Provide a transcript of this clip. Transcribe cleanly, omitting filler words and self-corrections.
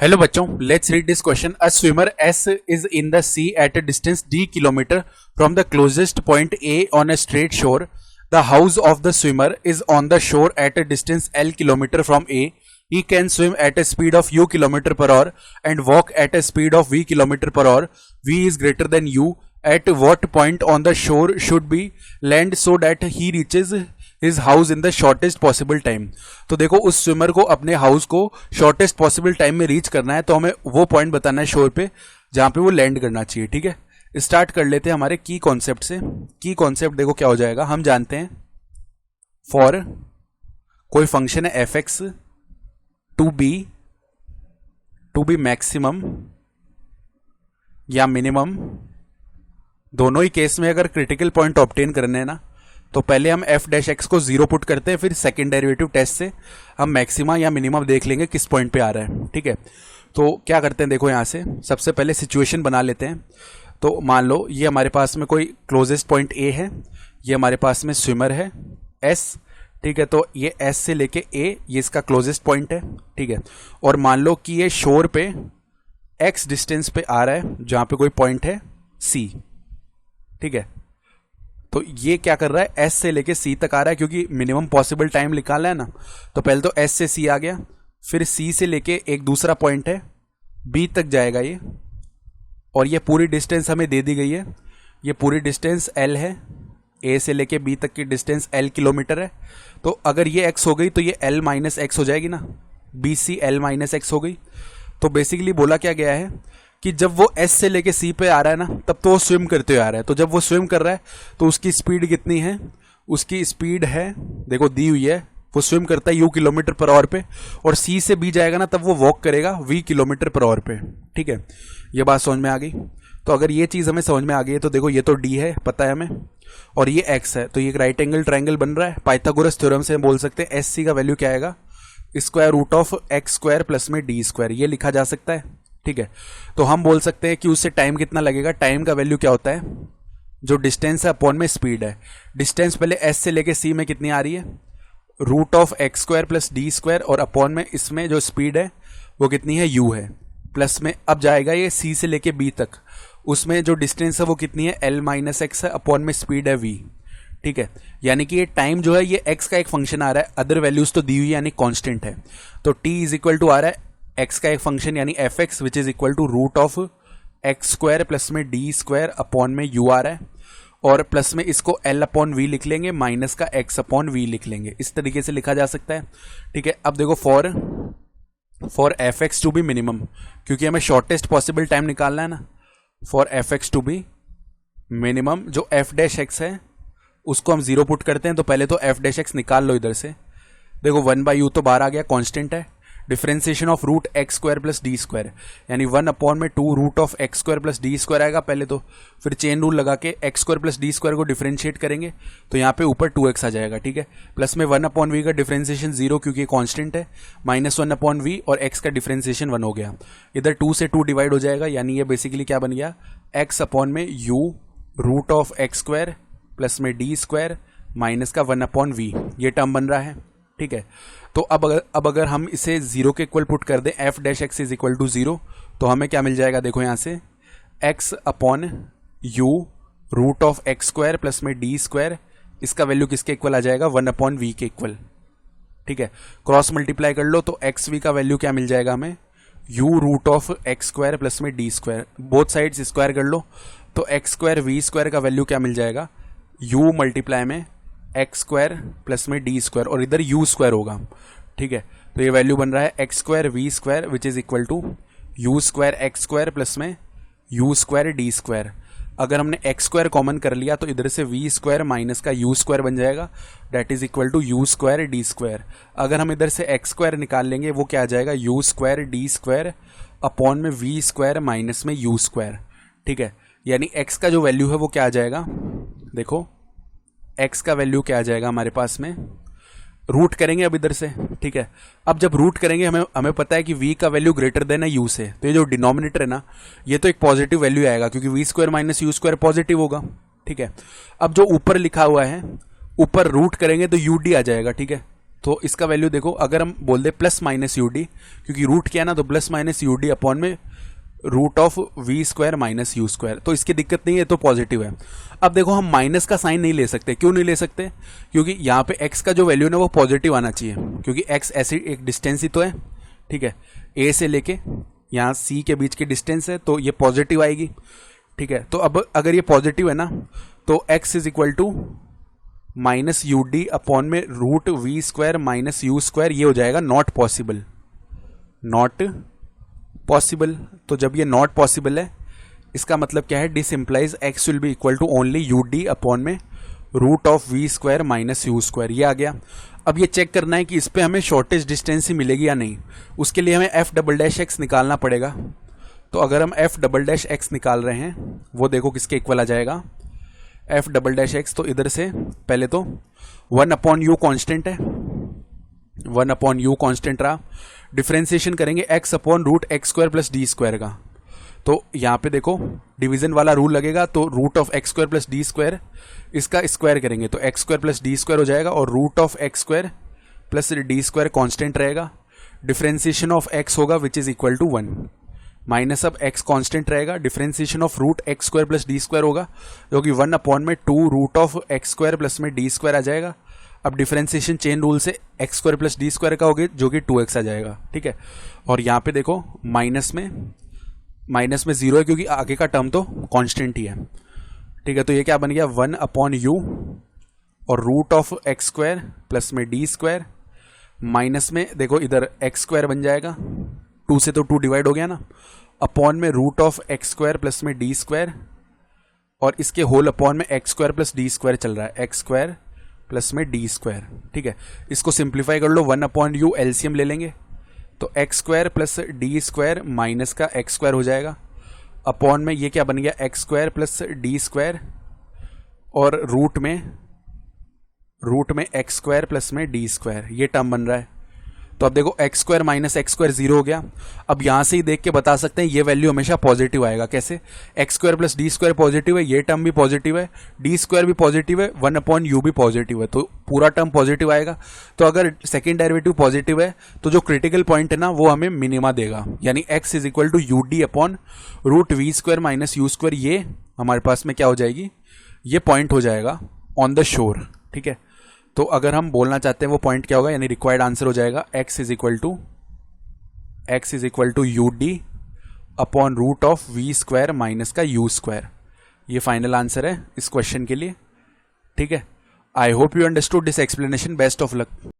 Hello बच्चों, let's read this question. A swimmer S is in the sea at a distance d kilometre from the closest point a on a straight shore. The house of the swimmer is on the shore at a distance l kilometre from a. He can swim at a speed of u kilometer per hour and walk at a speed of v kilometer per hour. V is greater than u. At what point on the shore should be land so that he reaches his house in the shortest possible time? तो देखो, उस swimmer को अपने house को shortest possible time में reach करना है, तो हमें वो पॉइंट बताना है शोर पे जहां पे वो लैंड करना चाहिए. ठीक है, स्टार्ट कर लेते हैं हमारे की कॉन्सेप्ट से. की कॉन्सेप्ट देखो क्या हो जाएगा. हम जानते हैं फॉर कोई फंक्शन है F X to be maximum या मिनिमम, दोनों ही केस में अगर क्रिटिकल पॉइंट ऑब्टेन करने हैं ना, तो पहले हम एफ डैश एक्स को जीरो पुट करते हैं, फिर सेकंड डेरिवेटिव टेस्ट से हम मैक्सिमा या मिनिमम देख लेंगे किस पॉइंट पे आ रहा है. ठीक है, तो क्या करते हैं, देखो यहां से सबसे पहले सिचुएशन बना लेते हैं. तो मान लो ये हमारे पास में कोई क्लोजेस्ट पॉइंट ए है, ये हमारे पास में स्विमर है एस. ठीक है, तो ये एस से लेके ए, ये इसका क्लोजेस्ट पॉइंट है. ठीक है, और मान लो कि ये शोर पे एक्स डिस्टेंस पे आ रहा है जहां पे कोई पॉइंट है सी. ठीक है, तो ये क्या कर रहा है, एस से लेके सी तक आ रहा है, क्योंकि मिनिमम पॉसिबल टाइम निकालना है ना. तो पहले तो एस से सी आ गया, फिर सी से लेके एक दूसरा पॉइंट है बी तक जाएगा ये, और ये पूरी डिस्टेंस हमें दे दी गई है. ये पूरी डिस्टेंस एल है, ए से लेके बी तक की डिस्टेंस एल किलोमीटर है. तो अगर ये एक्स हो गई तो ये एल माइनस एक्स हो जाएगी ना, B C L minus X हो गई. तो बेसिकली बोला क्या गया है कि जब वो एस से लेके सी पे आ रहा है ना, तब तो वो स्विम करते हुए आ रहा है. तो जब वो स्विम कर रहा है तो उसकी स्पीड कितनी है, उसकी स्पीड है, देखो दी हुई है, वो स्विम करता है u किलोमीटर पर आवर पे, और सी से बी जाएगा ना तब वो वॉक करेगा v किलोमीटर पर आवर पे. ठीक है, ये बात समझ में आ गई. तो अगर ये चीज हमें समझ में आ गई है तो देखो ये तो d है, पता है हमें, और ये x है, तो ये एक राइट एंगल ट्राइंगल बन रहा है. पाइथागोरस थ्योरम से हम बोल सकते हैं एस सी का वैल्यू क्या आएगा, square root of X square plus में डी स्क्वायर, ये लिखा जा सकता है. ठीक है, तो हम बोल सकते हैं कि उससे टाइम कितना लगेगा. टाइम का वैल्यू क्या होता है, जो डिस्टेंस है अपॉन में स्पीड है. डिस्टेंस पहले एस से लेके सी में कितनी आ रही है, root of X square plus D square, और अपॉन में इसमें जो स्पीड है वो कितनी है, यू है, प्लस में अब जाएगा ये सी से लेके बी तक, उसमें जो डिस्टेंस है वो कितनी है, एल माइनस एक्स है, अपॉन में स्पीड है वी. ठीक है, यानी कि ये टाइम जो है ये एक्स का एक फंक्शन आ रहा है, अदर वैल्यूज तो दी हुई है यानी कांस्टेंट है. तो टी इज इक्वल टू आ रहा है एक्स का एक फंक्शन यानी F X, which is equal to root of X square plus में डी स्क्वायर अपॉन में यू आ रहा है, और प्लस में इसको एल अपॉन वी लिख लेंगे, माइनस का एक्स अपॉन वी लिख लेंगे. इस तरीके से लिखा जा सकता है. ठीक है, अब देखो for F X to be minimum, क्योंकि हमें शॉर्टेस्ट पॉसिबल टाइम निकालना है ना, for F X to be minimum, जो एफ डैश एक्स है उसको हम जीरो पुट करते हैं. तो पहले तो एफ डैश एक्स निकाल लो इधर से, देखो वन बाई यू तो बाहर आ गया, कांस्टेंट है. Differentiation of root X square plus D square, यानी वन अपॉन में two root of X square plus D square आएगा पहले तो, फिर चेन रूल लगा के X square plus D square को डिफरेंशिएट करेंगे तो यहाँ पे ऊपर 2x आ जाएगा. ठीक है, प्लस में वन अपॉन वी का डिफरेंशिएशन जीरो क्योंकि कांस्टेंट है, माइनस वन अपॉन वी, और x का डिफरेंशिएशन 1 हो गया. इधर 2 से 2 डिवाइड हो जाएगा, यानी ये बेसिकली क्या बन गया, x अपॉन में u root of X square plus में डी स्क्वायर माइनस का 1 अपॉन वी, ये टर्म बन रहा है. ठीक है, तो अब अगर हम इसे जीरो के इक्वल पुट कर दें, F dash X is equal to zero, तो हमें क्या मिल जाएगा, देखो यहां से X upon U root of X square plus में डी स्क्वायर, इसका वैल्यू किसके इक्वल आ जाएगा, 1 अपॉन वी के इक्वल. ठीक है, क्रॉस मल्टीप्लाई कर लो तो एक्स वी का वैल्यू क्या मिल जाएगा हमें, U root of X square plus में D square, both sides square कर लो तो एक्स स्क्वायर वी स्क्वायर का वैल्यू क्या मिल जाएगा, यू मल्टीप्लाई में एक्स स्क्वायर प्लस में डी स्क्वायर, और इधर यू स्क्वायर होगा. ठीक है, तो ये वैल्यू बन रहा है X square V square which is equal to U square X square plus में यू स्क्वायर डी स्क्वायर. अगर हमने एक्स स्क्वायर कॉमन कर लिया तो इधर से वी स्क्वायर माइनस का यू स्क्वायर बन जाएगा, that is equal to U square D square. अगर हम इधर से एक्स स्क्वायर निकाल लेंगे वो क्या आ जाएगा, you square D square upon में वी स्क्वायर माइनस में यू स्क्वायर. ठीक है, यानी एक्स का जो वैल्यू है वो क्या आ जाएगा, देखो x का वैल्यू क्या आ जाएगा हमारे पास में, रूट करेंगे अब इधर से. ठीक है, अब जब रूट करेंगे हमें पता है कि v का वैल्यू ग्रेटर देन है u से, तो ये जो डिनोमिनेटर है ना ये तो एक पॉजिटिव वैल्यू आएगा क्योंकि V square minus U square positive होगा. ठीक है, अब जो ऊपर लिखा हुआ है ऊपर रूट करेंगे तो ud आ जाएगा. ठीक है, तो इसका वैल्यू देखो, अगर हम बोल दे प्लस माइनस यू डी, क्योंकि रूट क्या है ना, तो plus minus U D upon में root of V square minus U square, तो इसकी दिक्कत नहीं है, तो पॉजिटिव है। अब देखो हम माइनस का साइन नहीं ले सकते, क्यों नहीं ले सकते? क्योंकि यहाँ पे x का जो वैल्यू है वो पॉजिटिव आना चाहिए, क्योंकि x ऐसी एक डिस्टेंस ही तो है, ठीक है, a से लेके यहाँ c के बीच की डिस्टेंस है, तो ये पॉजिटिव आएगी, ठीक है। तो अब अगर ये पॉजिटिव है ना, तो x is equal to minus U D upon में root V square minus U square, ये हो जाएगा नॉट पॉसिबल, नॉट पॉसिबल। तो जब ये नॉट पॉसिबल है, इसका मतलब क्या है, this implies x will be equal to only U D upon में root of V square minus U square, ये आ गया। अब ये चेक करना है कि इस पे हमें शॉर्टेज डिस्टेंस ही मिलेगी या नहीं, उसके लिए हमें f डबल डैश एक्स निकालना पड़ेगा। तो अगर हम f डबल डैश एक्स निकाल रहे हैं, वो देखो किसके इक्वल आ जाएगा, f डबल डैश एक्स, तो इधर से पहले तो 1 अपॉन यू कॉन्स्टेंट है, 1 अपॉन यू कॉन्स्टेंट रहा, डिफ्रेंसिएशन करेंगे x upon root X square plus D square का। तो यहाँ पे देखो डिवीजन वाला रूल लगेगा, तो root of X square plus D square, इसका स्क्वायर करेंगे तो X square plus D square हो जाएगा, और root of X square plus D square constant रहेगा, डिफ्रेंसिएशन ऑफ x होगा which is equal to 1, minus अब x कॉन्स्टेंट रहेगा, differentiation of root X square plus D square होगा, जो कि 1 अपॉन में 2 root of X square plus में D square आ जाएगा। अब डिफरेंशिएशन चेन रूल से x square plus D square का होगा, जो कि 2x आ जाएगा, ठीक है। और यहाँ पे देखो माइनस में 0 है, क्योंकि आगे का टर्म तो कांस्टेंट ही है, ठीक है। तो ये क्या बन गया, 1 अपॉन यू और root of X square plus में डी स्क्वायर, माइनस में देखो इधर एक्स स्क्वायर बन जाएगा, 2 से तो 2 डिवाइड हो गया ना, अपॉन में root of X square plus में डी स्क्वायर, और इसके होल अपॉन में X square plus D square चल रहा है, एक्स स्क्वायर प्लस में डी स्क्वायर, ठीक है। इसको सिंप्लीफाई कर लो, 1 अपॉन यू एलसीएम ले लेंगे, तो X square plus D square minus का एक्स स्क्वायर हो जाएगा, अपॉन में ये क्या बन गया, x square plus D square, और रूट में एक्स स्क्वायर प्लस में डी स्क्वायर, ये टर्म बन रहा है। तो अब देखो x square minus x square 0 हो गया। अब यहां से ही देख के बता सकते हैं ये वैल्यू हमेशा पॉजिटिव आएगा। कैसे, x square plus D square positive है, ये टर्म भी पॉजिटिव है, डी स्क्वायर भी पॉजिटिव है, 1 अपॉन यू भी पॉजिटिव है, तो पूरा टर्म पॉजिटिव आएगा। तो अगर सेकेंड डेरिवेटिव पॉजिटिव है, तो जो क्रिटिकल पॉइंट है ना वो हमें मिनिमा देगा, यानी X is equal to U D upon root V square minus U square, ये हमारे पास में क्या हो जाएगी, ये पॉइंट हो जाएगा ऑन द शोर, ठीक है। तो अगर हम बोलना चाहते हैं वो पॉइंट क्या होगा, यानी रिक्वायर्ड आंसर हो जाएगा x is equal to U D upon root of V square minus का यू स्क्वायर। ये फाइनल आंसर है इस क्वेश्चन के लिए, ठीक है। I hope you understood this explanation, best of luck.